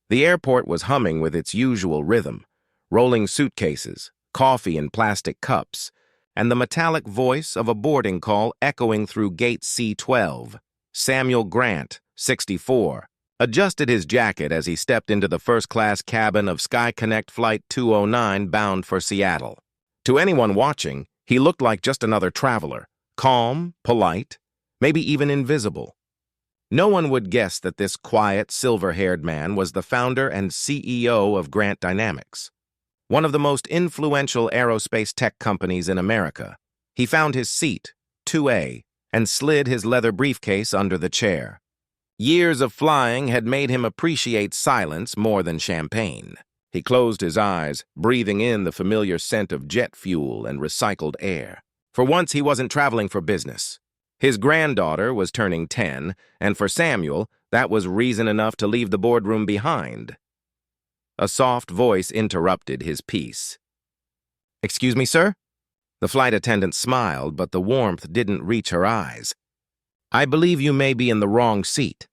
The airport was humming with its usual rhythm, rolling suitcases, coffee in plastic cups, and the metallic voice of a boarding call echoing through gate C-12. Samuel Grant, 64, adjusted his jacket as he stepped into the first-class cabin of Sky Connect Flight 209 bound for Seattle. To anyone watching, he looked like just another traveler, calm, polite, maybe even invisible. No one would guess that this quiet, silver-haired man was the founder and CEO of Grant Dynamics, one of the most influential aerospace tech companies in America. He found his seat, 2A, and slid his leather briefcase under the chair. Years of flying had made him appreciate silence more than champagne. He closed his eyes, breathing in the familiar scent of jet fuel and recycled air. For once, he wasn't traveling for business. His granddaughter was turning 10, and for Samuel, that was reason enough to leave the boardroom behind. A soft voice interrupted his peace. "Excuse me, sir?" The flight attendant smiled, but the warmth didn't reach her eyes. "I believe you may be in the wrong seat."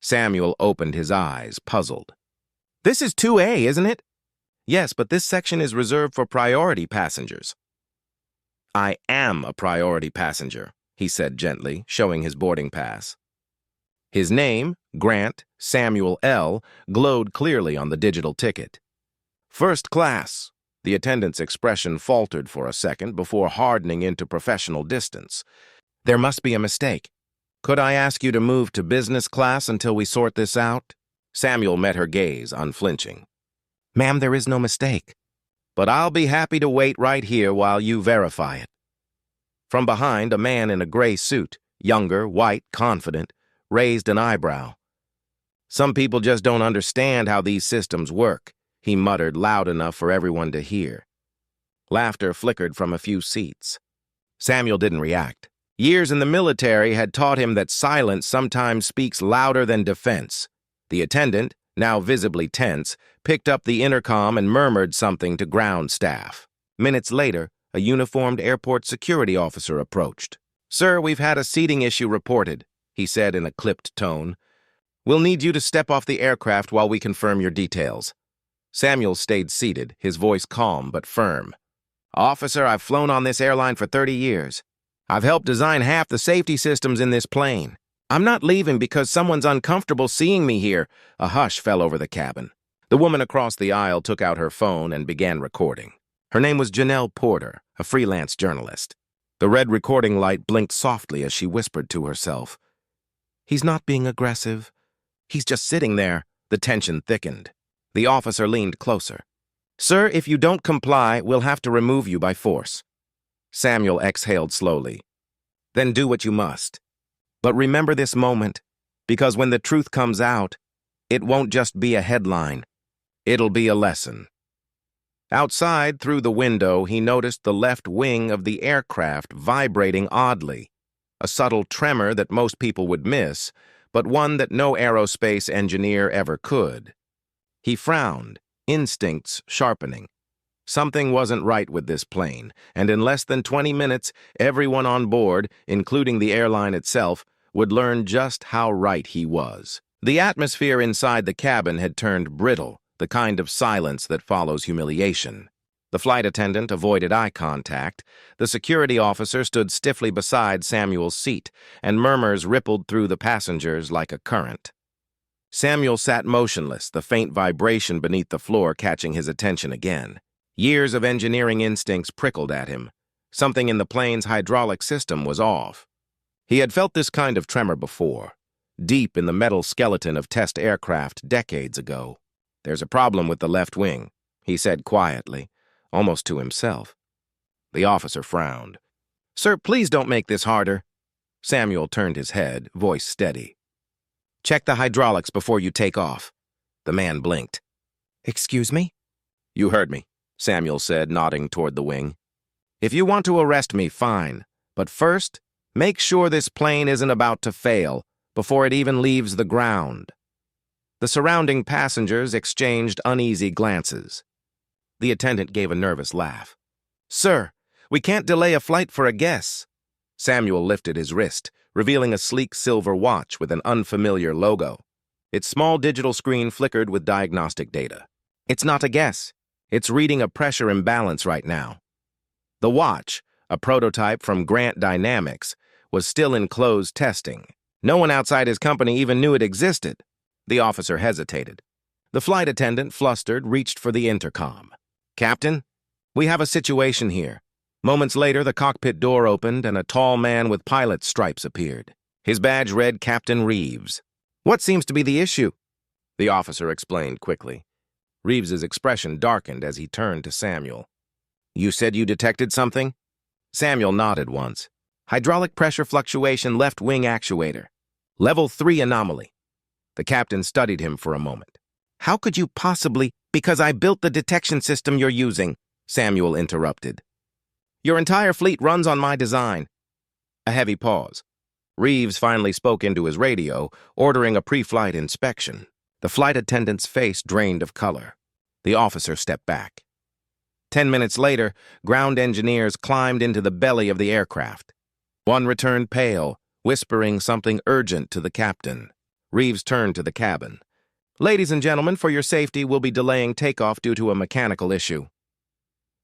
Samuel opened his eyes, puzzled. "This is 2A, isn't it?" "Yes, but this section is reserved for priority passengers." "I am a priority passenger," he said gently, showing his boarding pass. His name, Grant Samuel L., glowed clearly on the digital ticket. "First class." The attendant's expression faltered for a second before hardening into professional distance. "There must be a mistake. Could I ask you to move to business class until we sort this out?" Samuel met her gaze, unflinching. "Ma'am, there is no mistake. But I'll be happy to wait right here while you verify it." From behind, a man in a gray suit, younger, white, confident, raised an eyebrow. "Some people just don't understand how these systems work," he muttered loud enough for everyone to hear. Laughter flickered from a few seats. Samuel didn't react. Years in the military had taught him that silence sometimes speaks louder than defense. The attendant, now visibly tense, picked up the intercom and murmured something to ground staff. Minutes later, a uniformed airport security officer approached. "Sir, we've had a seating issue reported," he said in a clipped tone. "We'll need you to step off the aircraft while we confirm your details." Samuel stayed seated, his voice calm but firm. "Officer, I've flown on this airline for 30 years. I've helped design half the safety systems in this plane. I'm not leaving because someone's uncomfortable seeing me here." A hush fell over the cabin. The woman across the aisle took out her phone and began recording. Her name was Janelle Porter, a freelance journalist. The red recording light blinked softly as she whispered to herself. "He's not being aggressive. He's just sitting there." The tension thickened. The officer leaned closer. "Sir, if you don't comply, we'll have to remove you by force." Samuel exhaled slowly. "Then do what you must. But remember this moment, because when the truth comes out, it won't just be a headline. It'll be a lesson." Outside, through the window, he noticed the left wing of the aircraft vibrating oddly, a subtle tremor that most people would miss, but one that no aerospace engineer ever could. He frowned, instincts sharpening. Something wasn't right with this plane, and in less than 20 minutes, everyone on board, including the airline itself, would learn just how right he was. The atmosphere inside the cabin had turned brittle, the kind of silence that follows humiliation. The flight attendant avoided eye contact. The security officer stood stiffly beside Samuel's seat, and murmurs rippled through the passengers like a current. Samuel sat motionless, the faint vibration beneath the floor catching his attention again. Years of engineering instincts prickled at him. Something in the plane's hydraulic system was off. He had felt this kind of tremor before, deep in the metal skeleton of test aircraft decades ago. "There's a problem with the left wing," he said quietly, almost to himself. The officer frowned. "Sir, please don't make this harder." Samuel turned his head, voice steady. "Check the hydraulics before you take off." The man blinked. "Excuse me?" "You heard me," Samuel said, nodding toward the wing. "If you want to arrest me, fine. But first, make sure this plane isn't about to fail before it even leaves the ground." The surrounding passengers exchanged uneasy glances. The attendant gave a nervous laugh. "Sir, we can't delay a flight for a guess." Samuel lifted his wrist, revealing a sleek silver watch with an unfamiliar logo. Its small digital screen flickered with diagnostic data. It's not a guess. It's reading a pressure imbalance right now. The watch, a prototype from Grant Dynamics, was still in closed testing. No one outside his company even knew it existed. The officer hesitated. The flight attendant, flustered, reached for the intercom. "Captain, we have a situation here." Moments later, the cockpit door opened and a tall man with pilot's stripes appeared. His badge read Captain Reeves. "What seems to be the issue?" The officer explained quickly. Reeves's expression darkened as he turned to Samuel. "You said you detected something?" Samuel nodded once. "Hydraulic pressure fluctuation left wing actuator. Level 3 anomaly." The captain studied him for a moment. "How could you possibly—" "Because I built the detection system you're using," Samuel interrupted. "Your entire fleet runs on my design." A heavy pause. Reeves finally spoke into his radio, ordering a pre-flight inspection. The flight attendant's face drained of color. The officer stepped back. 10 minutes later, ground engineers climbed into the belly of the aircraft. One returned pale, whispering something urgent to the captain. Reeves turned to the cabin. "Ladies and gentlemen, for your safety, we'll be delaying takeoff due to a mechanical issue."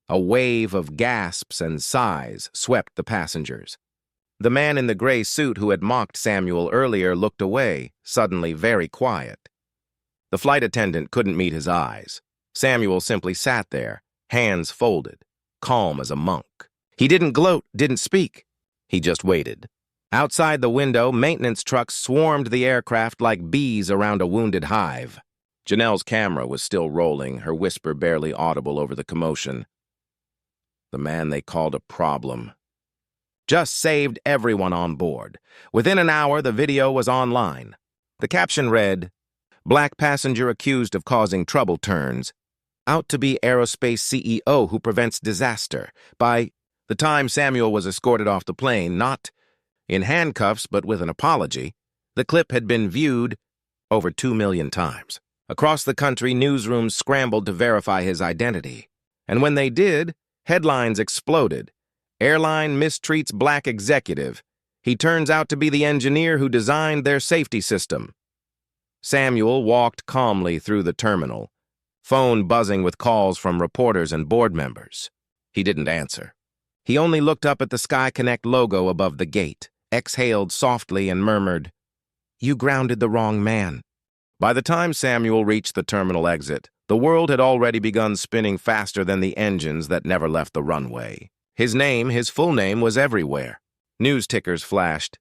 A wave of gasps and sighs swept the passengers. The man in the gray suit who had mocked Samuel earlier looked away, suddenly very quiet. The flight attendant couldn't meet his eyes. Samuel simply sat there, hands folded, calm as a monk. He didn't gloat, didn't speak. He just waited. Outside the window, maintenance trucks swarmed the aircraft like bees around a wounded hive. Janelle's camera was still rolling, her whisper barely audible over the commotion. The man they called a problem just saved everyone on board. Within an hour, the video was online. The caption read, "Black passenger accused of causing trouble turns out to be aerospace CEO who prevents disaster." By the time Samuel was escorted off the plane, not in handcuffs but with an apology, the clip had been viewed over 2 million times. Across the country, newsrooms scrambled to verify his identity. And when they did, headlines exploded. "Airline mistreats black executive. He turns out to be the engineer who designed their safety system." Samuel walked calmly through the terminal, phone buzzing with calls from reporters and board members. He didn't answer. He only looked up at the Sky Connect logo above the gate, exhaled softly and murmured, "You grounded the wrong man." By the time Samuel reached the terminal exit, the world had already begun spinning faster than the engines that never left the runway. His full name was everywhere. News tickers flashed.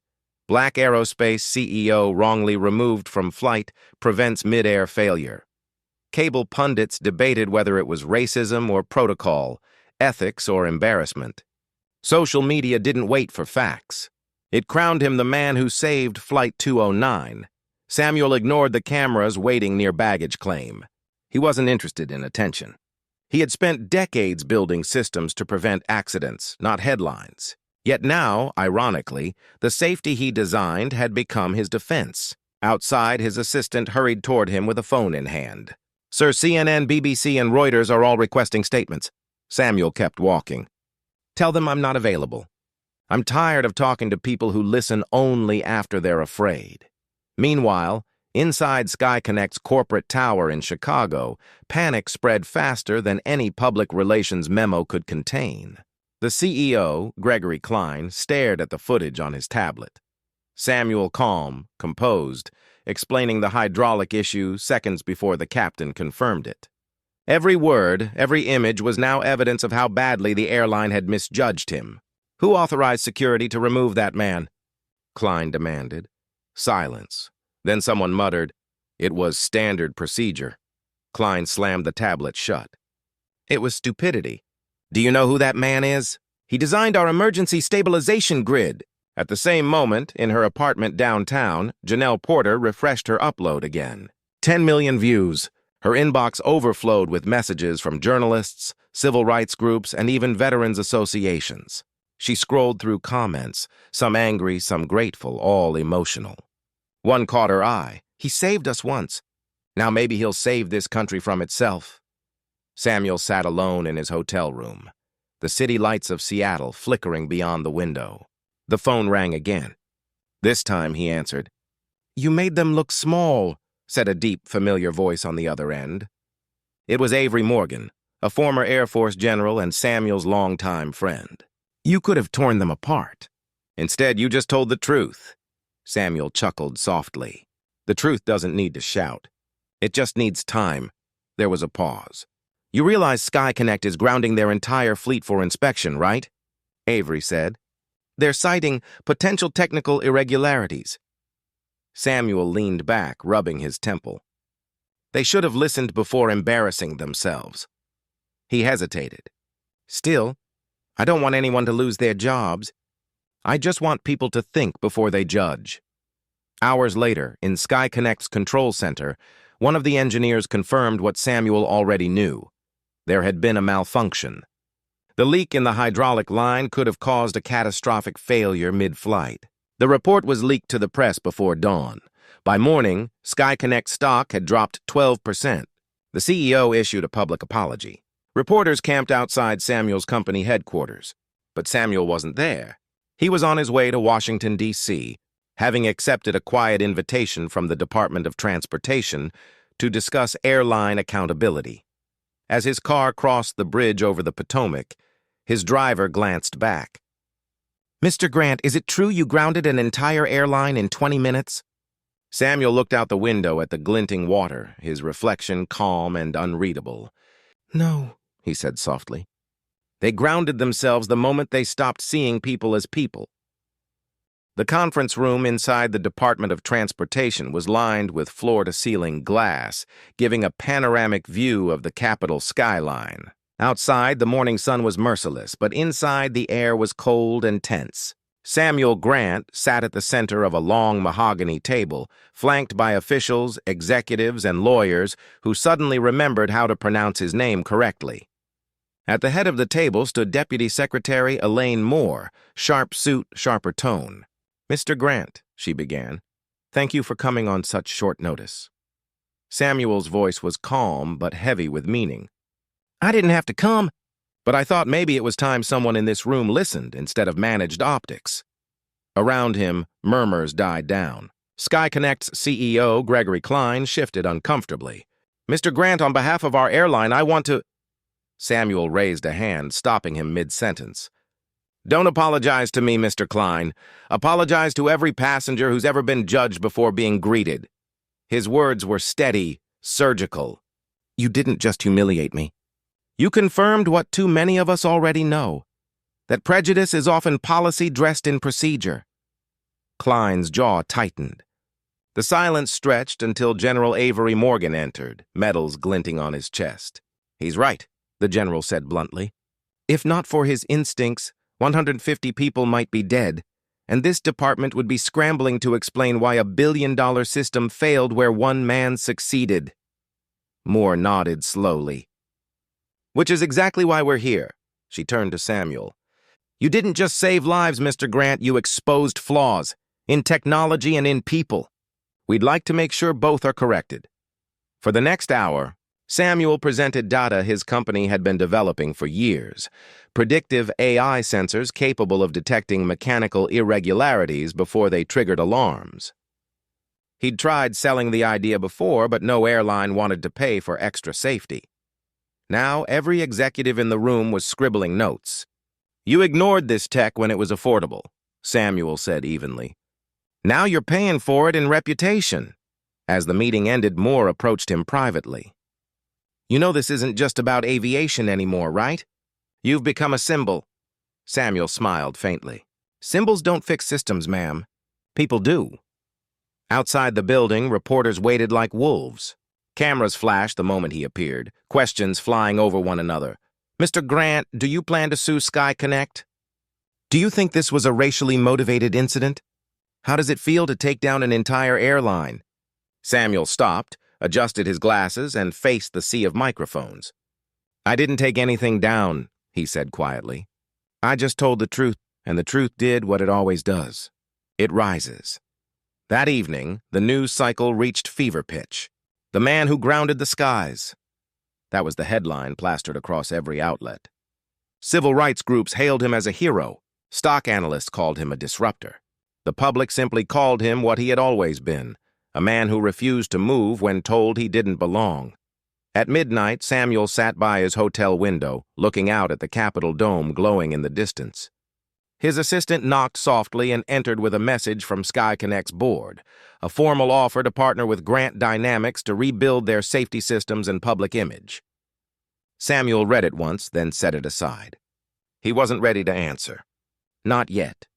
"Black aerospace CEO wrongly removed from flight prevents mid-air failure." Cable pundits debated whether it was racism or protocol, ethics or embarrassment. Social media didn't wait for facts. It crowned him the man who saved Flight 209. Samuel ignored the cameras waiting near baggage claim. He wasn't interested in attention. He had spent decades building systems to prevent accidents, not headlines. Yet now, ironically, the safety he designed had become his defense. Outside, his assistant hurried toward him with a phone in hand. "Sir, CNN, BBC, and Reuters are all requesting statements." Samuel kept walking. "Tell them I'm not available. I'm tired of talking to people who listen only after they're afraid." Meanwhile, inside Sky Connect's corporate tower in Chicago, panic spread faster than any public relations memo could contain. The CEO, Gregory Klein, stared at the footage on his tablet. Samuel calm, composed, explaining the hydraulic issue seconds before the captain confirmed it. Every word, every image was now evidence of how badly the airline had misjudged him. "Who authorized security to remove that man?" Klein demanded. Silence. Then someone muttered, "It was standard procedure." Klein slammed the tablet shut. "It was stupidity. Do you know who that man is? He designed our emergency stabilization grid." At the same moment, in her apartment downtown, Janelle Porter refreshed her upload again. 10 million views. Her inbox overflowed with messages from journalists, civil rights groups, and even veterans associations. She scrolled through comments, some angry, some grateful, all emotional. One caught her eye. "He saved us once. Now maybe he'll save this country from itself." Samuel sat alone in his hotel room, the city lights of Seattle flickering beyond the window. The phone rang again. This time he answered. "You made them look small," said a deep, familiar voice on the other end. It was Avery Morgan, a former Air Force general and Samuel's longtime friend. You could have torn them apart. Instead, you just told the truth. Samuel chuckled softly. The truth doesn't need to shout. It just needs time. There was a pause. You realize SkyConnect is grounding their entire fleet for inspection, right? Avery said. They're citing potential technical irregularities. Samuel leaned back, rubbing his temple. They should have listened before embarrassing themselves. He hesitated. Still, I don't want anyone to lose their jobs. I just want people to think before they judge. Hours later, in SkyConnect's control center, one of the engineers confirmed what Samuel already knew. There had been a malfunction. The leak in the hydraulic line could have caused a catastrophic failure mid-flight. The report was leaked to the press before dawn. By morning, SkyConnect stock had dropped 12%. The CEO issued a public apology. Reporters camped outside Samuel's company headquarters. But Samuel wasn't there. He was on his way to Washington, D.C., having accepted a quiet invitation from the Department of Transportation to discuss airline accountability. As his car crossed the bridge over the Potomac, his driver glanced back. Mr. Grant, is it true you grounded an entire airline in 20 minutes? Samuel looked out the window at the glinting water, his reflection calm and unreadable. No, he said softly. They grounded themselves the moment they stopped seeing people as people. The conference room inside the Department of Transportation was lined with floor-to-ceiling glass, giving a panoramic view of the Capitol skyline. Outside, the morning sun was merciless, but inside the air was cold and tense. Samuel Grant sat at the center of a long mahogany table, flanked by officials, executives, and lawyers who suddenly remembered how to pronounce his name correctly. At the head of the table stood Deputy Secretary Elaine Moore, sharp suit, sharper tone. Mr. Grant, she began, thank you for coming on such short notice. Samuel's voice was calm but heavy with meaning. I didn't have to come, but I thought maybe it was time someone in this room listened instead of managed optics. Around him, murmurs died down. SkyConnect's CEO, Gregory Klein, shifted uncomfortably. Mr. Grant, on behalf of our airline, I want to... Samuel raised a hand, stopping him mid-sentence. Don't apologize to me, Mr. Klein. Apologize to every passenger who's ever been judged before being greeted. His words were steady, surgical. You didn't just humiliate me. You confirmed what too many of us already know, that prejudice is often policy dressed in procedure. Klein's jaw tightened. The silence stretched until General Avery Morgan entered, medals glinting on his chest. He's right, the general said bluntly. If not for his instincts, 150 people might be dead, and this department would be scrambling to explain why a billion-dollar system failed where one man succeeded. Moore nodded slowly. Which is exactly why we're here. She turned to Samuel. You didn't just save lives, Mr. Grant, you exposed flaws, in technology and in people. We'd like to make sure both are corrected. For the next hour, Samuel presented data his company had been developing for years, predictive AI sensors capable of detecting mechanical irregularities before they triggered alarms. He'd tried selling the idea before, but no airline wanted to pay for extra safety. Now, every executive in the room was scribbling notes. You ignored this tech when it was affordable, Samuel said evenly. Now you're paying for it in reputation. As the meeting ended, Moore approached him privately. You know this isn't just about aviation anymore, right? You've become a symbol. Samuel smiled faintly. Symbols don't fix systems, ma'am. People do. Outside the building, reporters waited like wolves. Cameras flashed the moment he appeared, questions flying over one another. Mr. Grant, do you plan to sue SkyConnect? Do you think this was a racially motivated incident? How does it feel to take down an entire airline? Samuel stopped, adjusted his glasses, and faced the sea of microphones. I didn't take anything down, he said quietly. I just told the truth, and the truth did what it always does. It rises. That evening, the news cycle reached fever pitch. The man who grounded the skies. That was the headline plastered across every outlet. Civil rights groups hailed him as a hero. Stock analysts called him a disruptor. The public simply called him what he had always been, a man who refused to move when told he didn't belong. At midnight, Samuel sat by his hotel window, looking out at the Capitol dome glowing in the distance. His assistant knocked softly and entered with a message from SkyConnect's board, a formal offer to partner with Grant Dynamics to rebuild their safety systems and public image. Samuel read it once, then set it aside. He wasn't ready to answer. Not yet.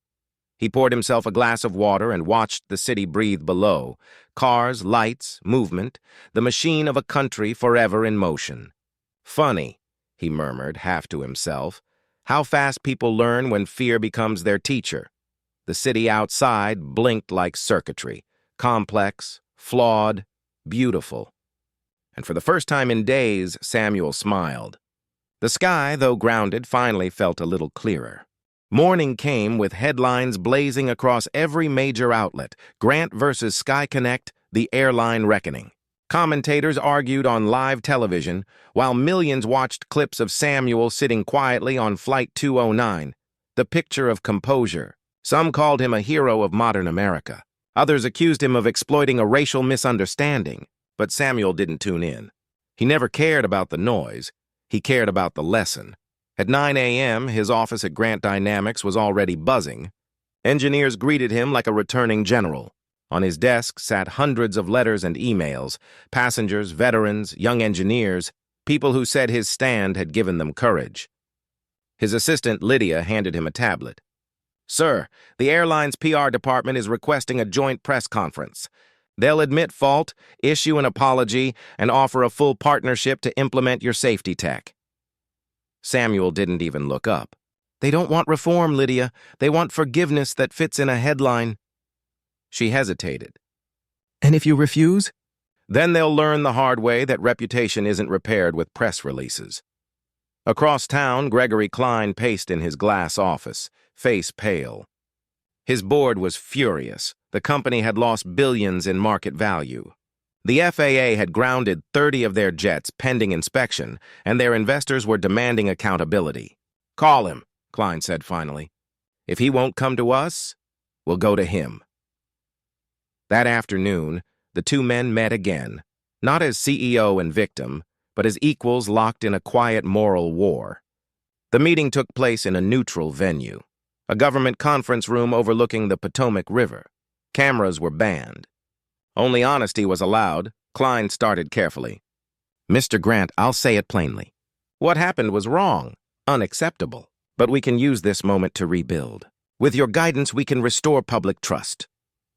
He poured himself a glass of water and watched the city breathe below. Cars, lights, movement, the machine of a country forever in motion. Funny, he murmured, half to himself, how fast people learn when fear becomes their teacher. The city outside blinked like circuitry, complex, flawed, beautiful. And for the first time in days, Samuel smiled. The sky, though grounded, finally felt a little clearer. Morning came with headlines blazing across every major outlet. Grant versus SkyConnect, the airline reckoning. Commentators argued on live television, while millions watched clips of Samuel sitting quietly on Flight 209, the picture of composure. Some called him a hero of modern America. Others accused him of exploiting a racial misunderstanding. But Samuel didn't tune in. He never cared about the noise. He cared about the lesson. At 9 a.m., his office at Grant Dynamics was already buzzing. Engineers greeted him like a returning general. On his desk sat hundreds of letters and emails, passengers, veterans, young engineers, people who said his stand had given them courage. His assistant, Lydia, handed him a tablet. "Sir, the airline's PR department is requesting a joint press conference. They'll admit fault, issue an apology, and offer a full partnership to implement your safety tech." Samuel didn't even look up. "They don't want reform, Lydia. They want forgiveness that fits in a headline." She hesitated. "And if you refuse?" "Then they'll learn the hard way that reputation isn't repaired with press releases." Across town, Gregory Klein paced in his glass office, face pale. His board was furious. The company had lost billions in market value. The FAA had grounded 30 of their jets pending inspection, and their investors were demanding accountability. "Call him," Klein said finally. "If he won't come to us, we'll go to him." That afternoon, the two men met again, not as CEO and victim, but as equals locked in a quiet moral war. The meeting took place in a neutral venue, a government conference room overlooking the Potomac River. Cameras were banned. Only honesty was allowed. Klein started carefully. "Mr. Grant, I'll say it plainly. What happened was wrong, unacceptable, but we can use this moment to rebuild. With your guidance, we can restore public trust."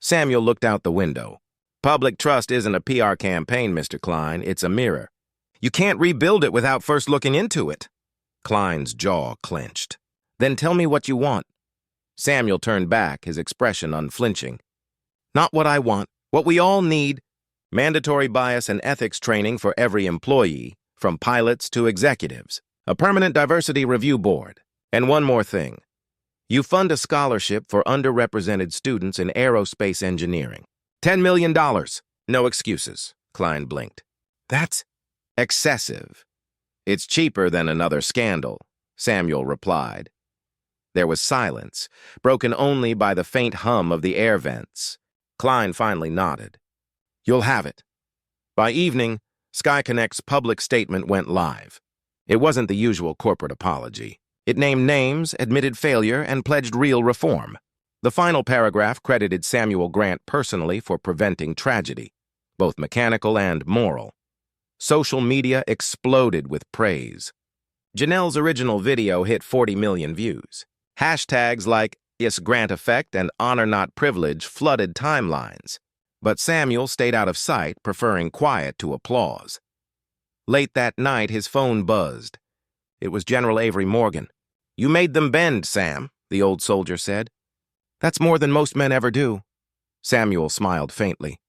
Samuel looked out the window. "Public trust isn't a PR campaign, Mr. Klein. It's a mirror. You can't rebuild it without first looking into it." Klein's jaw clenched. "Then tell me what you want." Samuel turned back, his expression unflinching. "Not what I want. What we all need: mandatory bias and ethics training for every employee, from pilots to executives, a permanent diversity review board, and one more thing. You fund a scholarship for underrepresented students in aerospace engineering. $10 million. No excuses," Klein blinked. "That's excessive." "It's cheaper than another scandal," Samuel replied. There was silence, broken only by the faint hum of the air vents. Klein finally nodded. "You'll have it." By evening, SkyConnect's public statement went live. It wasn't the usual corporate apology. It named names, admitted failure, and pledged real reform. The final paragraph credited Samuel Grant personally for preventing tragedy, both mechanical and moral. Social media exploded with praise. Janelle's original video hit 40 million views. Hashtags like "Yes, Grant Effect" and "Honor Not Privilege" flooded timelines. But Samuel stayed out of sight, preferring quiet to applause. Late that night, his phone buzzed. It was General Avery Morgan. "You made them bend, Sam," the old soldier said. "That's more than most men ever do." Samuel smiled faintly.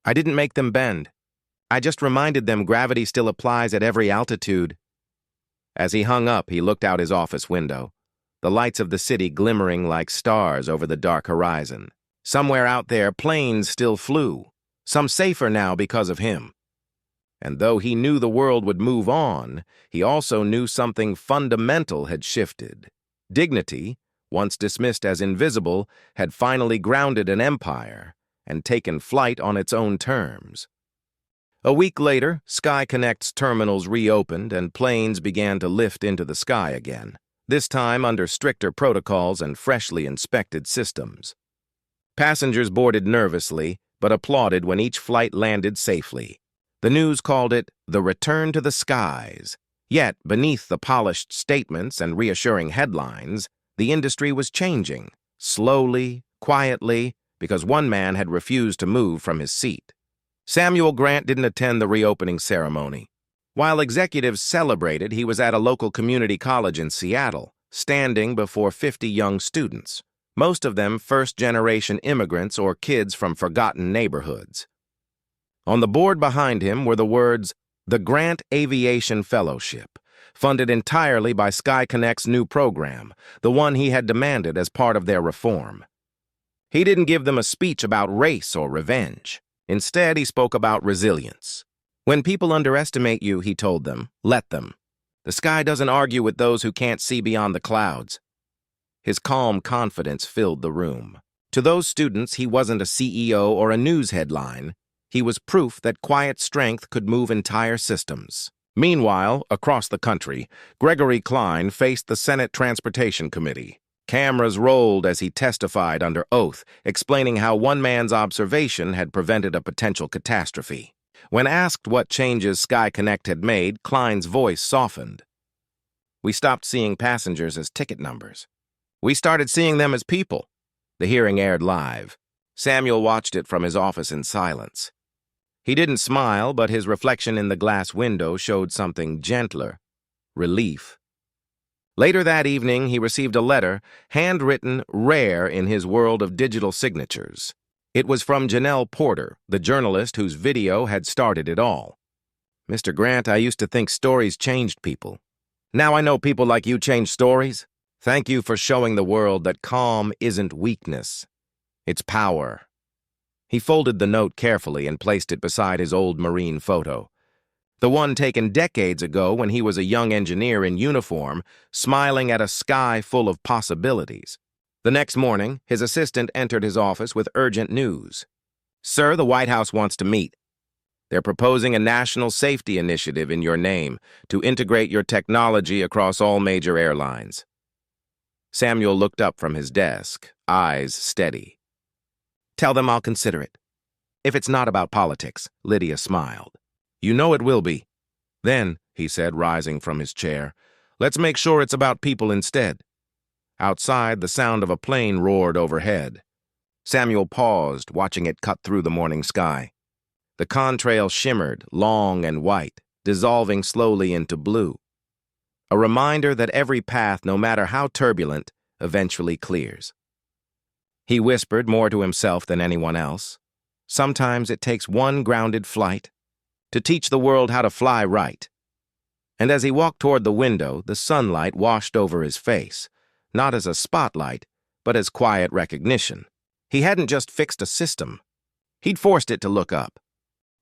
"I didn't make them bend. I just reminded them gravity still applies at every altitude." As he hung up, he looked out his office window, the lights of the city glimmering like stars over the dark horizon. Somewhere out there, planes still flew, some safer now because of him. And though he knew the world would move on, he also knew something fundamental had shifted. Dignity, once dismissed as invisible, had finally grounded an empire, and taken flight on its own terms. A week later, SkyConnect's terminals reopened and planes began to lift into the sky again, this time under stricter protocols and freshly inspected systems. Passengers boarded nervously, but applauded when each flight landed safely. The news called it the return to the skies. Yet, beneath the polished statements and reassuring headlines, the industry was changing, slowly, quietly, because one man had refused to move from his seat. Samuel Grant didn't attend the reopening ceremony. While executives celebrated, he was at a local community college in Seattle, standing before 50 young students, most of them first-generation immigrants or kids from forgotten neighborhoods. On the board behind him were the words, "The Grant Aviation Fellowship," funded entirely by SkyConnect's new program, the one he had demanded as part of their reform. He didn't give them a speech about race or revenge. Instead, he spoke about resilience. When people underestimate you, he told them, let them. The sky doesn't argue with those who can't see beyond the clouds. His calm confidence filled the room. To those students, he wasn't a CEO or a news headline. He was proof that quiet strength could move entire systems. Meanwhile, across the country, Gregory Klein faced the Senate Transportation Committee. Cameras rolled as he testified under oath, explaining how one man's observation had prevented a potential catastrophe. When asked what changes SkyConnect had made, Klein's voice softened. "We stopped seeing passengers as ticket numbers. We started seeing them as people." The hearing aired live. Samuel watched it from his office in silence. He didn't smile, but his reflection in the glass window showed something gentler: relief. Later that evening, he received a letter, handwritten, rare in his world of digital signatures. It was from Janelle Porter, the journalist whose video had started it all. "Mr. Grant, I used to think stories changed people. Now I know people like you change stories. Thank you for showing the world that calm isn't weakness. It's power." He folded the note carefully and placed it beside his old Marine photo, the one taken decades ago when he was a young engineer in uniform, smiling at a sky full of possibilities. The next morning, his assistant entered his office with urgent news. "Sir, the White House wants to meet. They're proposing a national safety initiative in your name to integrate your technology across all major airlines." Samuel looked up from his desk, eyes steady. "Tell them I'll consider it. If it's not about politics," Lydia smiled. "You know it will be." "Then," he said, rising from his chair, "let's make sure it's about people instead." Outside, the sound of a plane roared overhead. Samuel paused, watching it cut through the morning sky. The contrail shimmered, long and white, dissolving slowly into blue. A reminder that every path, no matter how turbulent, eventually clears. He whispered more to himself than anyone else. Sometimes it takes one grounded flight to teach the world how to fly right. And as he walked toward the window, the sunlight washed over his face, not as a spotlight, but as quiet recognition. He hadn't just fixed a system. He'd forced it to look up.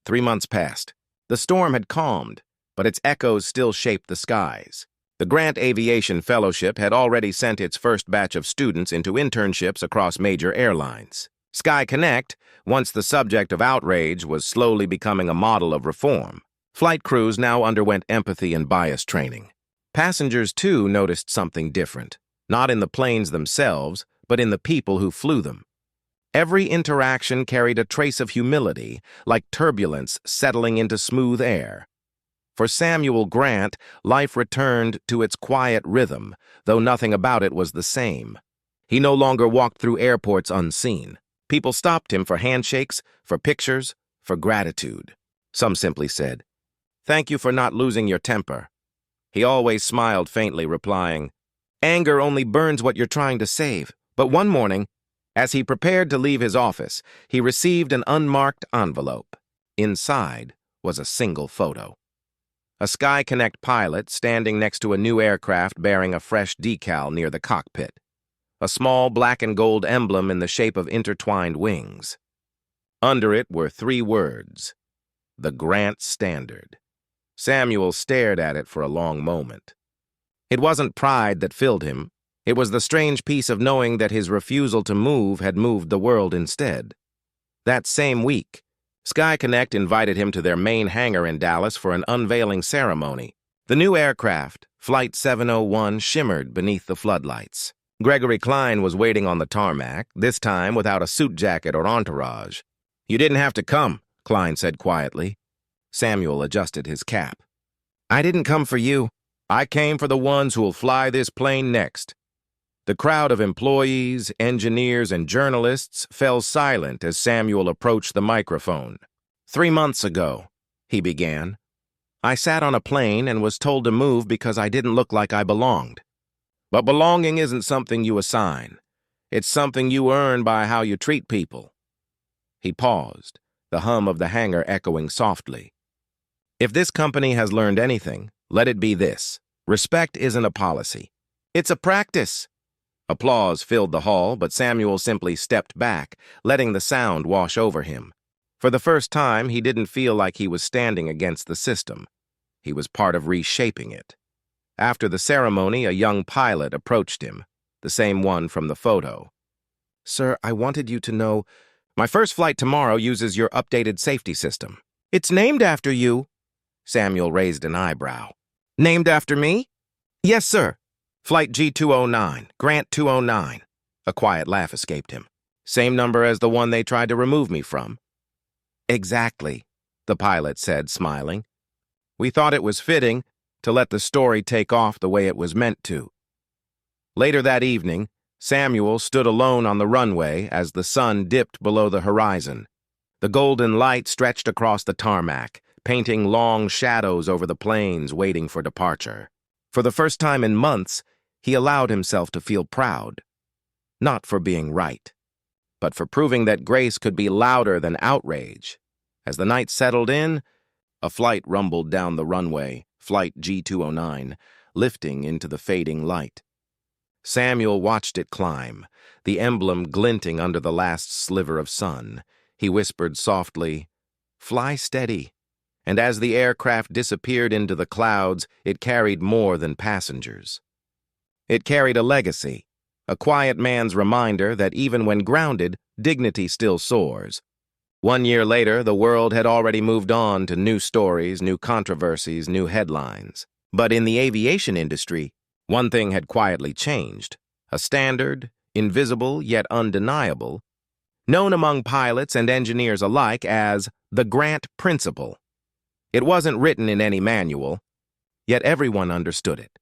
3 months passed. The storm had calmed, but its echoes still shaped the skies. The Grant Aviation Fellowship had already sent its first batch of students into internships across major airlines. SkyConnect, once the subject of outrage, was slowly becoming a model of reform. Flight crews now underwent empathy and bias training. Passengers, too, noticed something different, not in the planes themselves, but in the people who flew them. Every interaction carried a trace of humility, like turbulence settling into smooth air. For Samuel Grant, life returned to its quiet rhythm, though nothing about it was the same. He no longer walked through airports unseen. People stopped him for handshakes, for pictures, for gratitude. Some simply said, "Thank you for not losing your temper." He always smiled faintly, replying, "Anger only burns what you're trying to save." But one morning, as he prepared to leave his office, he received an unmarked envelope. Inside was a single photo. A SkyConnect pilot standing next to a new aircraft bearing a fresh decal near the cockpit. A small black and gold emblem in the shape of intertwined wings. Under it were 3 words: "The Grant Standard." Samuel stared at it for a long moment. It wasn't pride that filled him. It was the strange peace of knowing that his refusal to move had moved the world instead. That same week, SkyConnect invited him to their main hangar in Dallas for an unveiling ceremony. The new aircraft, Flight 701, shimmered beneath the floodlights. Gregory Klein was waiting on the tarmac, this time without a suit jacket or entourage. "You didn't have to come," Klein said quietly. Samuel adjusted his cap. "I didn't come for you. I came for the ones who'll fly this plane next." The crowd of employees, engineers, and journalists fell silent as Samuel approached the microphone. "3 months ago," he began, "I sat on a plane and was told to move because I didn't look like I belonged. But belonging isn't something you assign. It's something you earn by how you treat people." He paused, the hum of the hangar echoing softly. "If this company has learned anything, let it be this. Respect isn't a policy. It's a practice." Applause filled the hall, but Samuel simply stepped back, letting the sound wash over him. For the first time, he didn't feel like he was standing against the system. He was part of reshaping it. After the ceremony, a young pilot approached him, the same one from the photo. "Sir, I wanted you to know, my first flight tomorrow uses your updated safety system." "It's named after you." Samuel raised an eyebrow. "Named after me?" "Yes, sir. Flight G209, Grant 209. A quiet laugh escaped him. "Same number as the one they tried to remove me from." "Exactly," the pilot said, smiling. "We thought it was fitting to let the story take off the way it was meant to." Later that evening, Samuel stood alone on the runway as the sun dipped below the horizon. The golden light stretched across the tarmac, painting long shadows over the planes waiting for departure. For the first time in months, he allowed himself to feel proud. Not for being right, but for proving that grace could be louder than outrage. As the night settled in, a flight rumbled down the runway, Flight G209, lifting into the fading light. Samuel watched it climb, the emblem glinting under the last sliver of sun. He whispered softly, "Fly steady." And as the aircraft disappeared into the clouds, it carried more than passengers. It carried a legacy, a quiet man's reminder that even when grounded, dignity still soars. 1 year later, the world had already moved on to new stories, new controversies, new headlines. But in the aviation industry, one thing had quietly changed. A standard, invisible yet undeniable, known among pilots and engineers alike as the Grant Principle. It wasn't written in any manual, yet everyone understood it.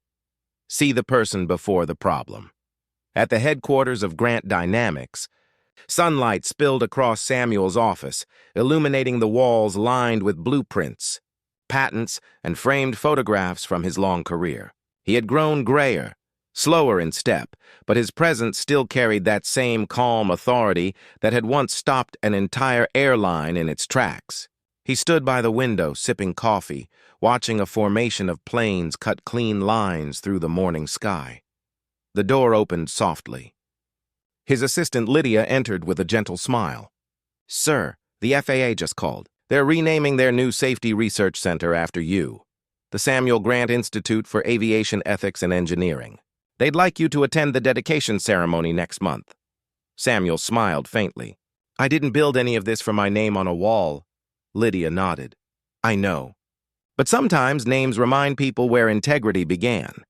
See the person before the problem. At the headquarters of Grant Dynamics, sunlight spilled across Samuel's office, illuminating the walls lined with blueprints, patents, and framed photographs from his long career. He had grown grayer, slower in step, but his presence still carried that same calm authority that had once stopped an entire airline in its tracks. He stood by the window, sipping coffee, watching a formation of planes cut clean lines through the morning sky. The door opened softly. His assistant Lydia entered with a gentle smile. "Sir, the FAA just called. They're renaming their new safety research center after you, the Samuel Grant Institute for Aviation Ethics and Engineering. They'd like you to attend the dedication ceremony next month." Samuel smiled faintly. "I didn't build any of this for my name on a wall." Lydia nodded. "I know. But sometimes names remind people where integrity began."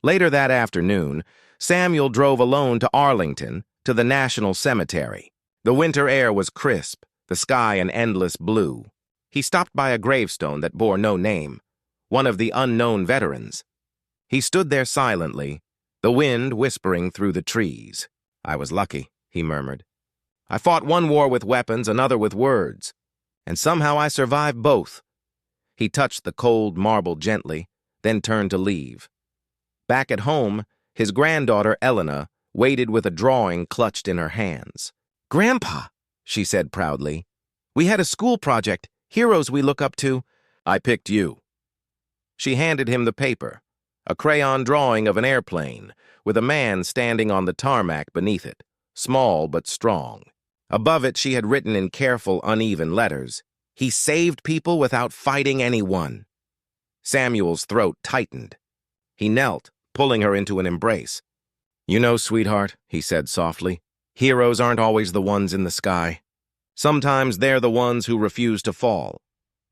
Later that afternoon, Samuel drove alone to Arlington, to the National Cemetery. The winter air was crisp, the sky an endless blue. He stopped by a gravestone that bore no name, one of the unknown veterans. He stood there silently, the wind whispering through the trees. "I was lucky," he murmured. "I fought one war with weapons, another with words. And somehow I survived both." He touched the cold marble gently, then turned to leave. Back at home, his granddaughter, Elena, waited with a drawing clutched in her hands. "Grandpa," she said proudly, "we had a school project, heroes we look up to." "I picked you." She handed him the paper, a crayon drawing of an airplane, with a man standing on the tarmac beneath it, small but strong. Above it, she had written in careful, uneven letters, "He saved people without fighting anyone." Samuel's throat tightened. He knelt, pulling her into an embrace. "You know, sweetheart," he said softly, "heroes aren't always the ones in the sky. Sometimes they're the ones who refuse to fall.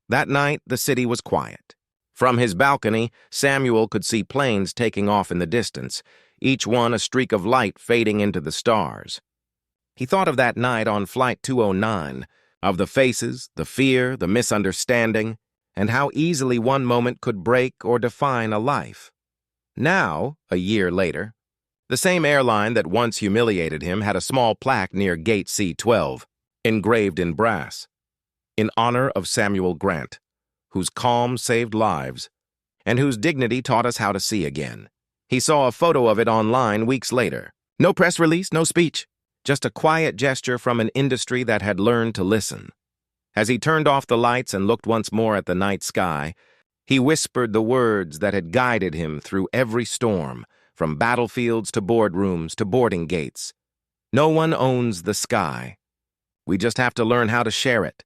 That night, the city was quiet. From his balcony, Samuel could see planes taking off in the distance, each one a streak of light fading into the stars. He thought of that night on Flight 209, of the faces, the fear, the misunderstanding, and how easily one moment could break or define a life. Now, a year later, the same airline that once humiliated him had a small plaque near Gate C-12, engraved in brass, in honor of Samuel Grant, whose calm saved lives, and whose dignity taught us how to see again. He saw a photo of it online weeks later. No press release, no speech, just a quiet gesture from an industry that had learned to listen. As he turned off the lights and looked once more at the night sky, he whispered the words that had guided him through every storm, from battlefields to boardrooms to boarding gates. No one owns the sky. We just have to learn how to share it.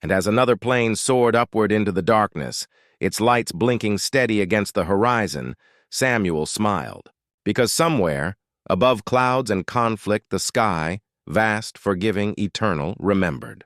And as another plane soared upward into the darkness, its lights blinking steady against the horizon, Samuel smiled. Because somewhere, above clouds and conflict, the sky, vast, forgiving, eternal, remembered.